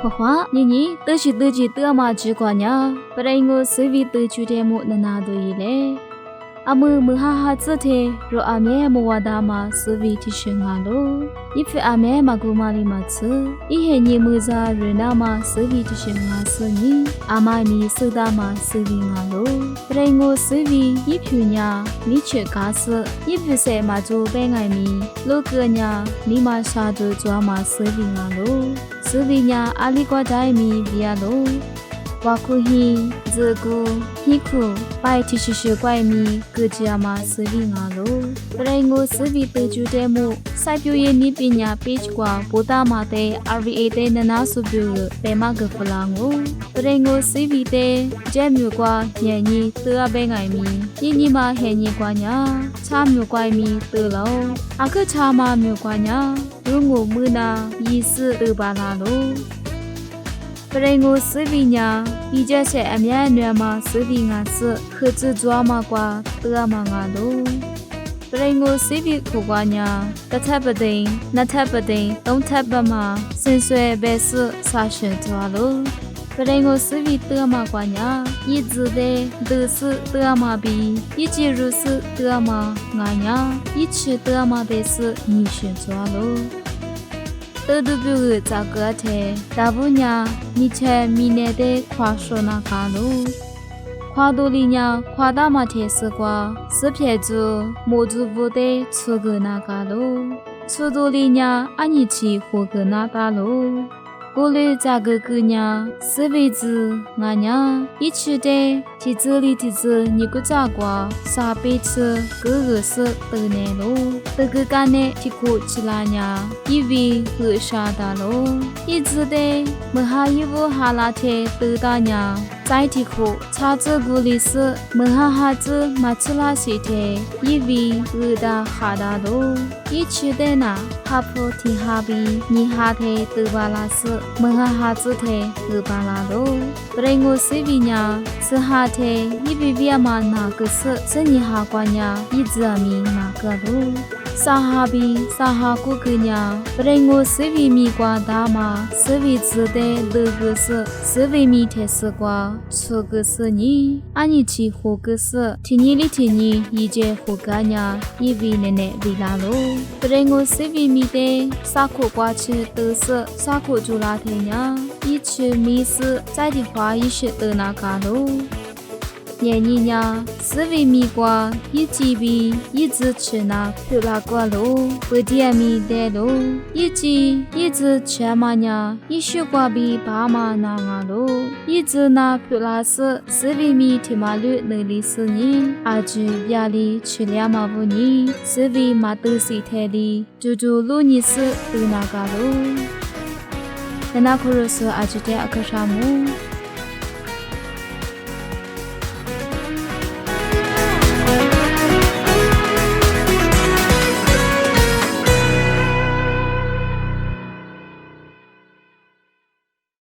花你都是自己得嘛只管呀，不然我随便得去点么那都一嘞。阿姆哈子的，若阿妹莫瓦达嘛随便提升阿喽，一副阿妹嘛古玛里嘛吃，一黑你莫在热闹嘛随便提升阿是你，阿妈咪手打嘛随便阿喽，不然我随便一副呀，你去干事，一副些嘛做白爱咪，老哥呀，你嘛啥都做嘛随便阿喽，随便呀阿里瓜在咪比阿喽。瓦库希、这个、希库，白提是怪咪，各家嘛随便阿喽。不然我随便得就得么，塞表演你边呀别挂，不打嘛的 RVA 的那拿手表个，白马个弗朗哦。不然我随便的，这苗挂年年得阿白爱咪，年嘛黑年挂呀，茶苗怪咪得喽，阿个茶嘛苗挂呀，如我们那意思得巴拉喽。不然我随便呀，一家些阿面女嘛随便阿是，何止做嘛瓜得嘛阿喽。不然我随便苦瓜呀，这才不定，那才不定，东才不嘛，深水白事啥事做喽。不然我随便得嘛瓜呀，一直的都是得嘛比，一直如是得嘛俺呀，一直得嘛白事你选做喽。都表个咋个的，大不呀？你才明年的夸说那卡路，夸多里呀，夸大嘛天是瓜，是骗子，莫做不得出个那卡路，出多里呀，俺一起活个那大路。过来咋个个呀？是为子俺呀，一起的，提这里提这，你个咋瓜？啥辈子个是得呢喽？得个干呢？提苦起来呀，以为个啥的喽？一直的，没哈一部哈拉铁得大呀。在提苦，查这个历史，没哈子马起拉西铁，以为个大哈大喽？一起的呐，哈普提哈比，你哈铁得巴拉斯。没哈子的个巴拉喽，不然我随便呀，是哈的，一比比嘛那个是你哈管呀，一直咪那个喽，啥哈比啥哈过个呀，不然我随便咪瓜大嘛，随便吃的那个随便咪的是瓜，说个是你，俺一起活个是，听你的听你，一节活个呀，一为奶奶为啦喽，不然我随便咪的，啥苦瓜吃都是，啥苦做啦。一吃米食，在的话一些得那个喽。年年呀，是为米瓜，一几比一直吃那漂拉瓜喽，不点米的喽。一直吃嘛呀，一学瓜比爸妈那个喽。一直那漂拉是为米提马路那里是呢，阿舅家里吃了嘛不呢，是为马都是太里，就路你是得那个喽。那可是阿舅的阿克啥么？